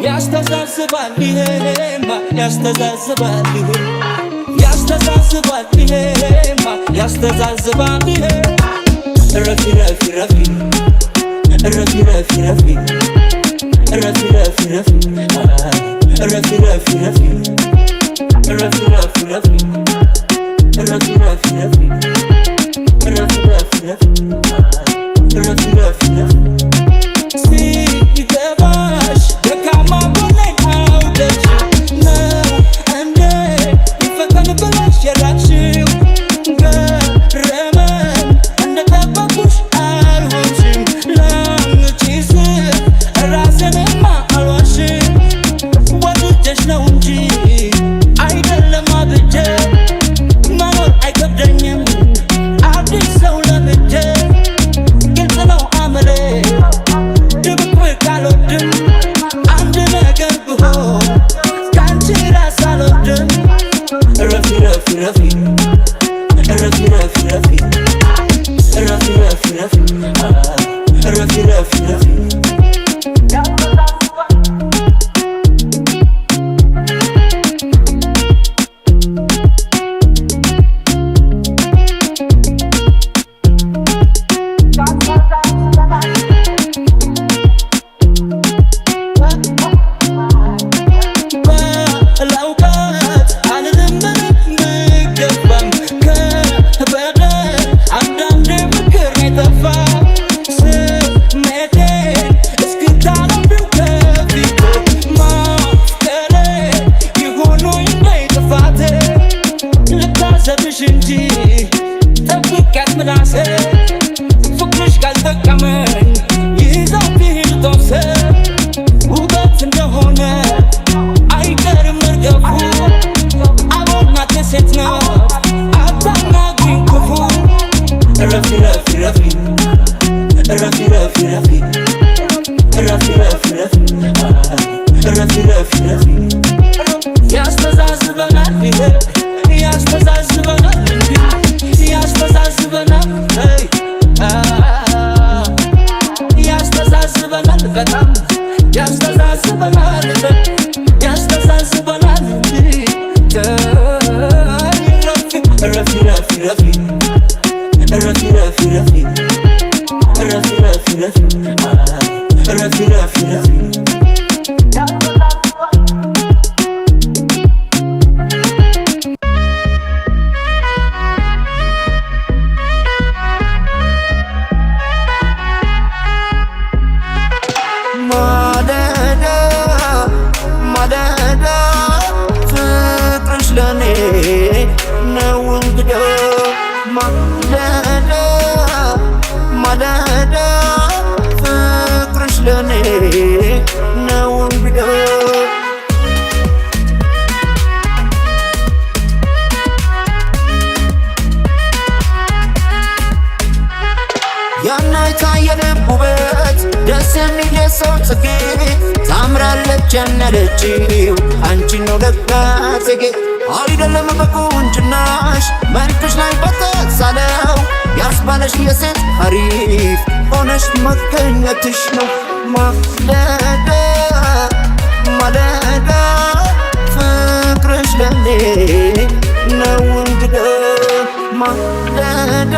ያስተዛዝባል ይሄማ ያስተዛዝባል ይሄ ያስተዛዝባል ይሄማ ያስተዛዝባል ይሄ ረፊ ረፊ ረፊ ረፊ ረፊ ረፊ ረፊ ረፊ ረፊ ረፊ ረፊ ረፊ ረፊ ረፊ ረፊ ረፊ ረፊ ረፊ ረፊ ሲገባሽ ደካማ ጎኔን አውቀሽ ነው እንዴ ይፈተን ብለሽ የላክሽው ገረመን እንደጠበኩሽ አልሆንሽም ላንቺ ስል ራሴንማ አልዋሽም ወድጀሽ ነው እንጂ አይደለም አብጄ መኖር አይከብደኝም አዲስ ሰው ለምጄ ግልጽ ነው አመሌ ድብቅብቅ አልወድም አንድ ነገር ብሆን ከአንቺ ራስ አልወድም ረፊ ረፊ ረፊ ረፊ ረፊ ረፊ ረፊ ረፊ ረፊ ረፊ ረፊ ረፊ ፍቅርሽ ካልጠቀመኝ ይዛው ቢሄድ ጦሰ ውበት እንደሆነ አይቀርም መርገፉ አቦናት ሴት ነው አታናግሪኝ ክፉ ረፊ ረፊ ረፊ ረፊ ረፊ ረፊ ረፊ ረፊ ረፊ ረፊ ረፊ ያስተዛዝበናል ይሄ ያስተዛዝበናል እንዲህ ያስተዛዝበናል ያስተዛዝበናል በጣም ያስተዛዝበናል ያስተዛዝበናል ረፊ ረፊ ረፊ ረፊ ረፊ ረፊ ረፊ ረፊ ረፊ ረፊ ረፊ ማለዳ ፍቅርሽ ለኔ ነው እንግዳ ያናይታ የልብ ውበት ደስ የሚል የሰው ጽጌ ታምራለች ያነለችው አንቺ ነው ለካ ጽጌ አይደለም በቁንጅናሽ መልክሽ ላይ በተሳለው ያስባለሽ የሴት አሪፍ ሆነሽ መገኘትሽ ነው ማለዳ ማለዳ ፍቅርሽ ለኔ ነው እንግዳ ማለዳ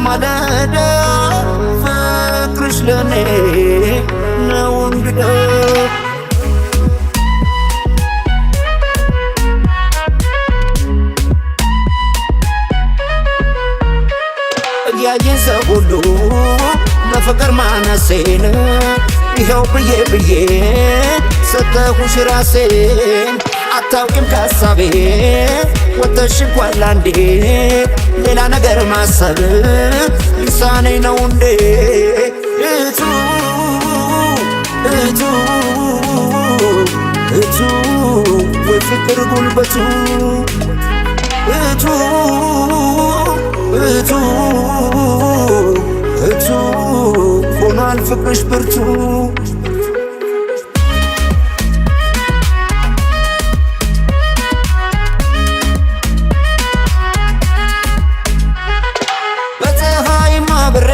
ማለዳ ፍቅርሽ ለኔ ነው እንግዳ ያየን ሰው ሁሉ ለፍቅር ማነሴን ይኸው ብዬ ብዬ ሰጠሁሽ ራሴን አታውቂም ከሀሳቤ ወጥተሽ እንኳን ላንዴ ሌላ ነገር ማሰብ ልሳኔ ነው እንዴ እቱ እቱ እቱ ወይ ፍቅር ጉልበቱ እቱ እቱ እቱ ሆኗል ፍቅርሽ ብርቱ በፀሐይ ማብሬ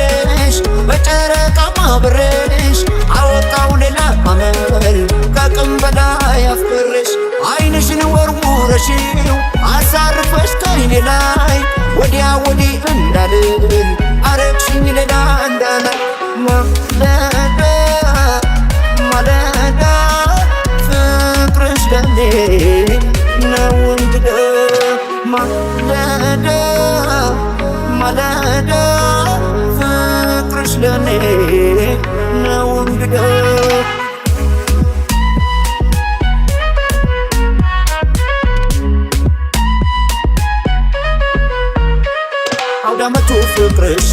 እንዳልል አረግሽኝ ሌላ እንዳላይ ማለዳ ማለዳ ፍቅርሽ ለኔ ነው እንግዳ ማለዳ ማለዳ ፍቅርሽ ለኔ ነው እንግዳ አውዳመቱ ፍቅርሽ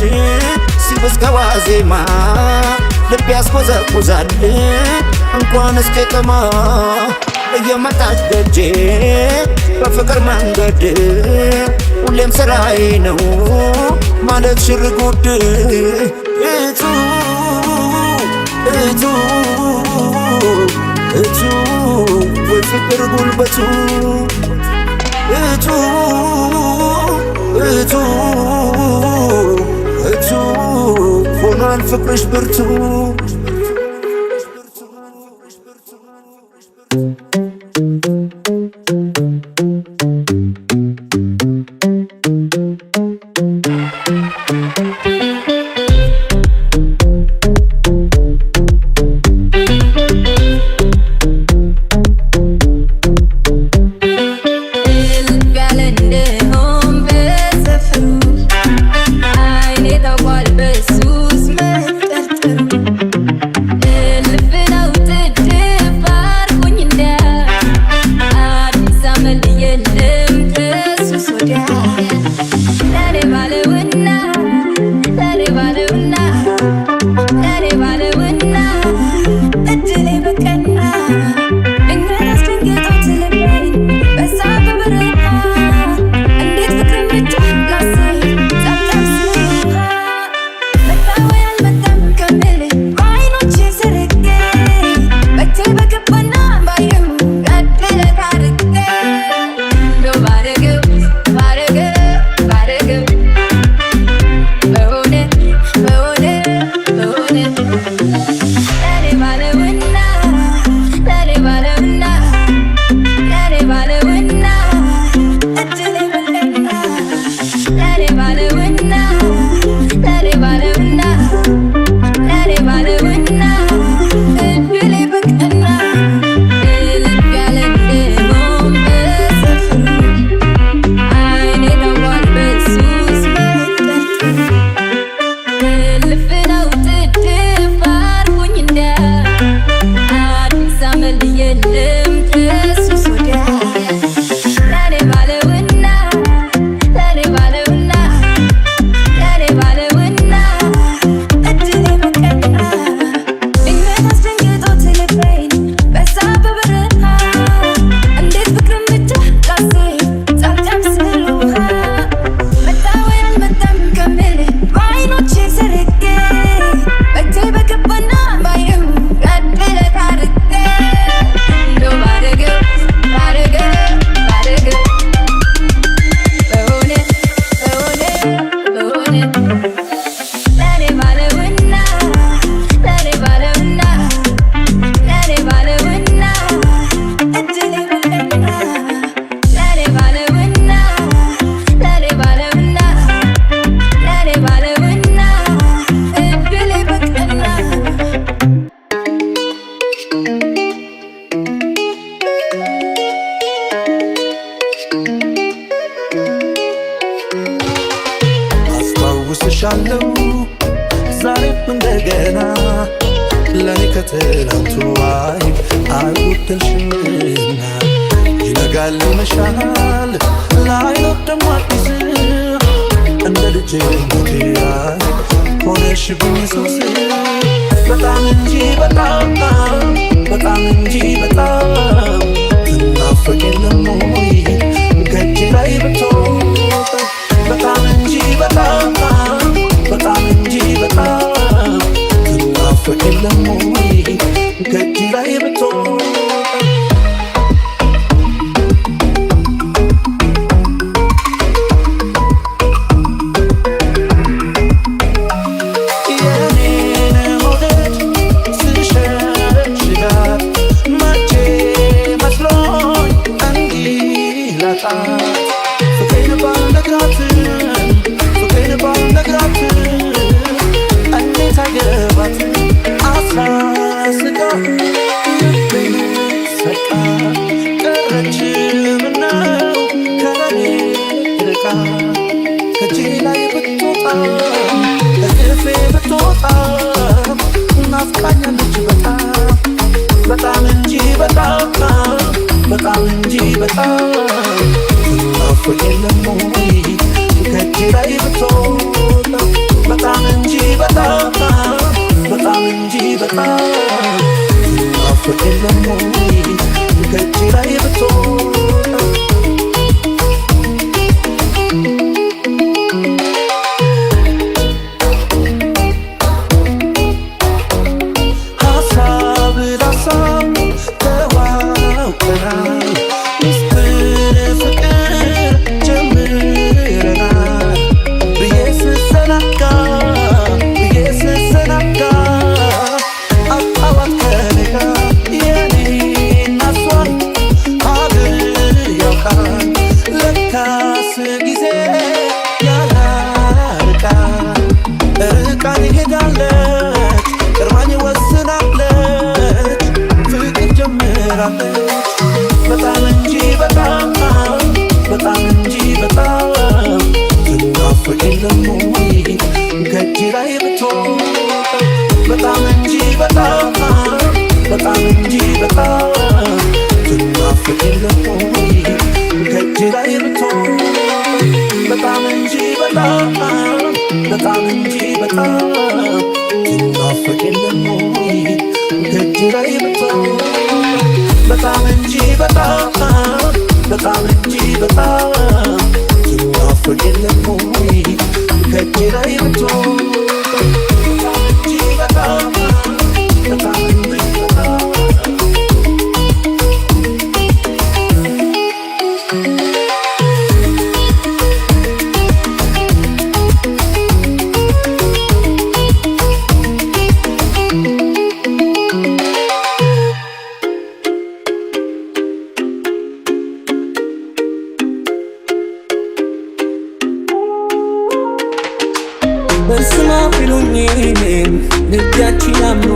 ሲበዝ ከዋዜማ ልብ ያስቆዘቁዛል እንኳን እስከ ቀማ እየመጣች ደጄ በፍቅር መንገድ ሁሌም ስራዬ ነው ማለት ሽር ጉድ እቱ እቱ እቱ የፍቅር ጉልበቱ እቱ እቱ እቱ ሆኗል ፍቅርሽ ብርቱ አስታውስሻለሁ ዛሬም እንደገና ለኔ ከትላንቱ አይጎደልሽምና ይነጋል ይመሻል ላይኖር ደሞ አዲስ እንደ ልጅነቴ ሆነሽብኝ ሱስ በጣም እንጂ በጣም በጣም እንጂ በጣም ትናፍቅ የለም ወይ ከእጄ ላይ ብትሆን በጣም እንጂ በጣም በጣም እንጂ በጣም ትናፍቅ የለም ወይ ከእጄ ላይ ብትሆን My ናፍቃኛለች በጣም እንጂ በጣም እንጂ በጣም ትናፍቅ የለም ወይ ከእጄ ላይ ብትወጣ በጣም እንጂ በጣም እንጂ በጣም ትናፍቅ የለም ወይ ከእጄ ላይ ብትወጣ ሀሳብ ላሳብ ተዋውቀናል ሚስጥር ፍቅር ጀምረናል ብዬ ስሰናጋ አጣዋት ከኔጋ የኔና እሷን ሀገር ያውቃል ለካስ ጊዜ ያላርቃል ርቃን ሄዳለች ቅርባኝ ወስናለች ፍቅር ጀምራለች በጣም እንጂ በጣም እንጂ በጣም ትናፍቅ የለም ወይ ከእጄ ላይ ብትወጣ በጣም እንጂ በጣም እንጂ በጣም ትናፍቅ የለም ወይ ከእጄ ላይ ብትወጣ በጣም እንጂ በጣም እንጂ በጣም ትናፍቅ የለም ወይ ከእጄ ላይ ብትወጣ በጣም እንጂ በጣም እንጂ በጣም ትናፍቅ የለም ወይ ከእጄ ላይ ብትወጣ በጣም እንጂ በጣም እንጂ በጣም በስማ ቢሉኝ ልቤያችን አምኖ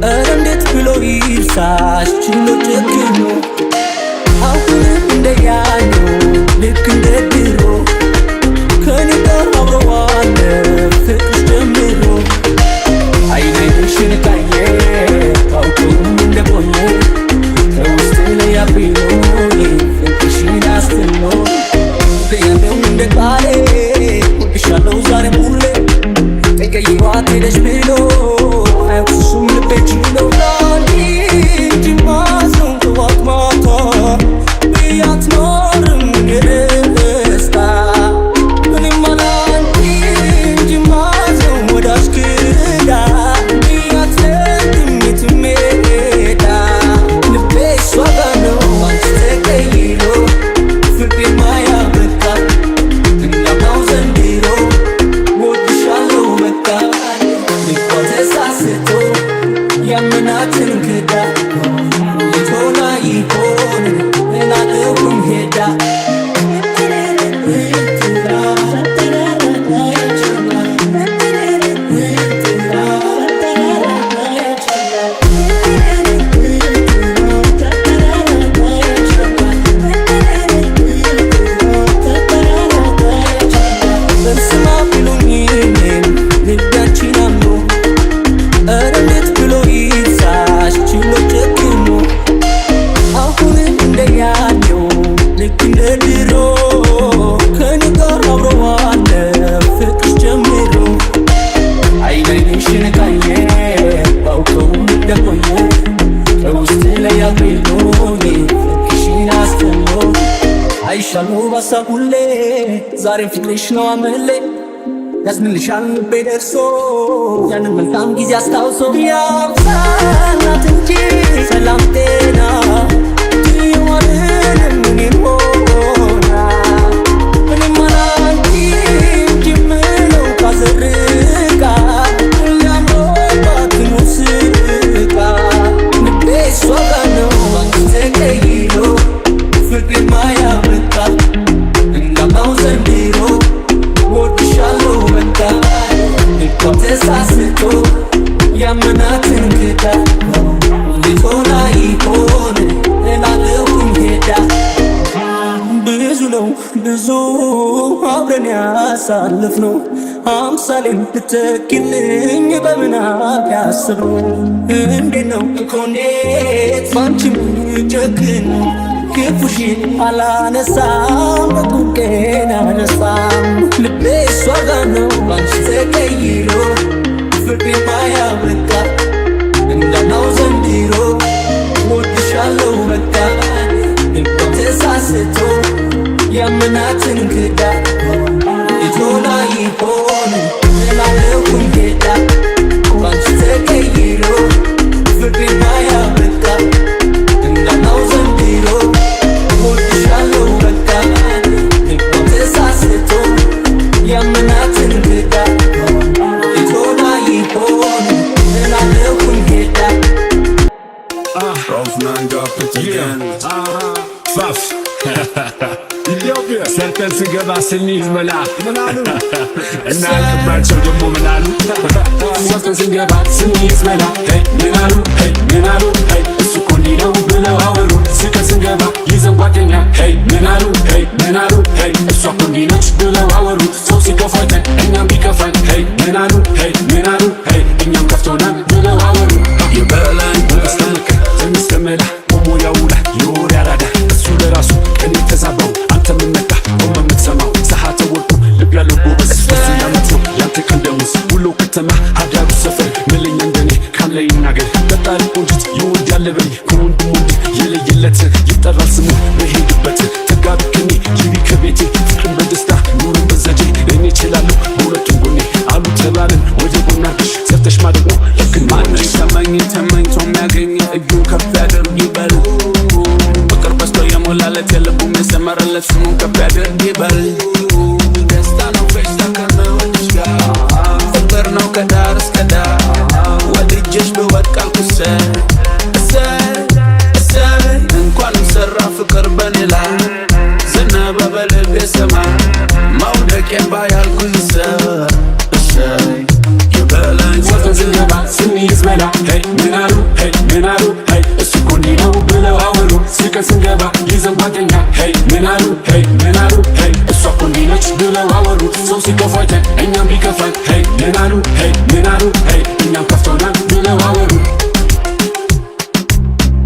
ኧረ እንዴት ብሎ ይርሳሽ ችሎ ጨክኖ አሁንም እንደያኑ ልክ እንደ ድሮ ከኔ ጋር አብረዋለ ፍቅርሽ ጀምሮ አይንሽን ካየ ታውቁም እንደቆየ ከውስጥ ላይ ያብሎ ፍቅርሽን አስተኖ ያለው እንደ ቃሌ ወድሻለው ዛሬ ሙሌ ተቀይሯት ሄደሽ ብሎ አያውቅሱም ልቤ ችሎ ላንቺ እንጂ ማዘን ጠዋት ማታ ብያት ኖርም የደስታ እኔማ ላንቺ እንጂ ማዘን ወዳጅ ክዳ ብያት ነግም የትም ሄዳ ልቤ እሷ ጋር ነው አንቺ ተቀይሮ ፍቅሬ ማያበቃ እንዳማው ዘንድሮ ወድሻለው በቃ ልቧ ተሳስቶ ያመናትን ክዳ ልትሆና ይሆን እናለሁም ሄዳ በስማ ቢሉኝ ልቤያችን አምኖ ኧረ እንዴት ብሎ ይርሳሽ ችሎ ጨክኖ አሁንም እንደያኔው ልክ እንደ ድሮ ከኔ ጋር አብረዋለ ፍቅርሽ ጀምሮ አይንሽን ካየ ባውቀውም እንደቆየ ከውስጥ ላይ ያብሎኝ ፍቅርሽን አስተኖ አይሻለው ባሳብ ሁሌ ዛሬም ፍቅርሽ ነው አመሌ ያዝንልሻል ልቤ ደርሶ ያንን መልካም ጊዜ አስታውሶ ያብዛላት እንጂ ሰላም ጤና ትየዋልንም እኔን ሆና እኔማ ላንቺ እንጂ ምለው ካዘርቃ ሊያምሮባት ነው ስቃ ልቤ እሷ ጋር ነው አንቺ ተቀይሮ ፍቅሬ ማያበቃ እንዳማው ዘንድሮ ወድሻለው በቃ ልቧ ተሳስቶ ያመናትን ክዳ ልትሆና ይሆን እላለሁኝ ሄዳ ብዙ ነው ብዙ አብረን ያሳለፍነው 50 አምሳሌን ልትተኪልኝ በምናብ ያስበው እንዴት ነው እኮ እንዴት ባንቺ ምጨክን ክፉሽን አላነሳም በቁቄን አነሳም ልቤ እሷ ጋር ነው ባንቺ ተቀይሮ ፍቅሬ ማያበቃ እንዳናው ዘንድሮ ወድሻለው በቃ እንኳን ተሳስቶ ያመናትን ክዳ የቶላ ይሆን እላለሁኝ ጌታ ባንቺ ተቀይሮ ፍቅሬ ማያበቃ እንዳናው ዘንድሮ ወድሻለው በቃ እንኳን ተሳስቶ ያመናትን ክዳ የቶላ ይሆን እላለሁኝ ጌታ Rough up it again. Faf. Ethiopia. ሰርተን ስገባ ስንይዝ መላ እና ልባቸው ደግሞ ምናሉ ሰርተን ስንገባ ስንይዝ መላ ምናሉ ምናሉ እሱ እኮ እንዲህ ነው ብለው አወሩ ስቀን ስንገባ ይዘን ጓደኛ ምናሉ ምናሉ እሷ እኮ እንዲህ ነች ብለው አወሩ ሰው ሲከፋን እኛም ቢከፋን ምናሉ ምናሉ እኛም ከፍቶናል ብለው አወሩ የበላን በስተመከ ተመላ ቆሞ ያውላ የወሬ አራዳ እሱ ለራሱ ቀን የተዛባው አንተ ምነካ ቆመ የምትሰማው ሰዓተ ወርቁ ልብ ያለው ጎበዝ እሱ ያመት ነው ያንተ ቀን ደሞዝ ውሎ ከተማ አዳሩ ሰፈር ምልኛ እንደኔ ካለ ይናገር በጣሪ ቆንጅት ይወዳል በይ ከወንድሙ ወንድ የለየለት ይጠራል ስሙ በሄድበት ተጋቢ ከኔ ይቢ ከቤቴ ፍቅርን በደስታ ኑርን በዘዴ እኔ እችላለሁ በሁለቱም ጎኔ አሉ ተባልን ወደ ጎና አድርግሽ ሰርተሽ ማደግ ነው ልክ ማነሽ ተመኝቶ የሚያገኝ እጁን ከፍ ያደርግ ይበል ፍቅር በስቶ የሞላለት የልቡም የሰመረለት ስሙን ከፍ ያደርግ ይበል ደስታ ነው ፌሽታ ከነወድሽ ጋር ፍቅር ነው ከዳር እስከ ዳር ወድጀሽ ብወድቃል እሰይ እንኳንም ሰራ ፍቅር በኔ ላይ ዘነበ በልቤ ሰማይ መውደቄን ባያልኩኝ እሰይ የበላኝ ሰርተን ስንገባ ስንይዝ መላ ምናሉ ምናሉ እሱ እኮ እንዲህ ነው ብለው አወሩ ስቀን ስንገባ ይዘን ጓደኛ ምናሉ ምናሉ እሷ እኮ እንዲህ ነች ብለው አወሩ ሰው ሲከፋን እኛም ቢከፋን ምናሉ ምናሉ እኛም ከፍቶናል ብለው አወሩ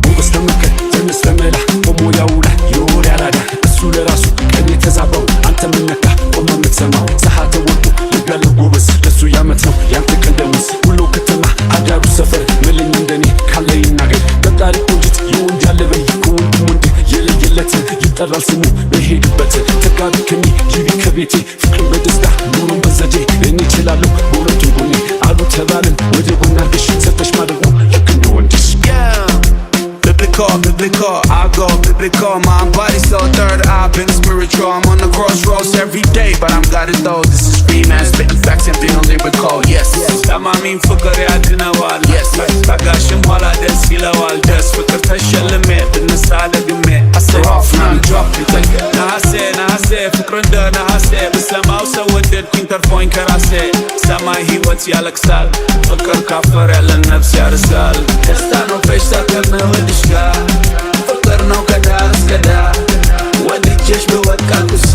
በስተመከ ትንሽ ተመላ ቆሞ ያውላ የወሬ አራዳ እሱ ለራሱ ቀን የተዛባው አንተ ምነካ ቆመ የምትሰማው ሰዓተ ወርቁ ልብ ያለው ጎበዝ ለሱ ያመት ነው ያንተ ቀን ደሞዝ ውሎ ከተማ አዳሩ ሰፈር ምልኝ እንደኔ ካለ ይናገር በጣሪ ቆንጅት ይወዳል በይ ከወንድሙ ወንድ የለየለት ይጠራል ስሙ በሄድበት ተጋቢ ከኔ ይቢ ከቤቴ ፍቅርን በደስታ ኑሮን በዘዴ እኔ እችላለሁ በሁለቱም ጎኔ አሉ ተባልን ወደ ጎና አድርግሽ ሰርተሽ ማደግ ነው ልክ እንደ ወንድሽ Biblical, I go biblical. My body so third eye, been spiritual. I'm on the crossroads every day, but I'm got it though. This is free man, spitting facts and being lyrical. Yes, I'm mean fucker, I do know all. Yes, I got shim while I dance, feel all just fucker, touch your limit, in the side of the man. I say off now, drop it like now I say, fucker under, now I say, but somehow so with it, Quinter point, can I say, Sama he what's yalaksal, fucker kafar, Ellen nafs yarsal. Estano festa, karna wadishka. ፍቅር ነው ከዳር እስከ ዳር ወድጀሽ ብወድቅ አልኩሰ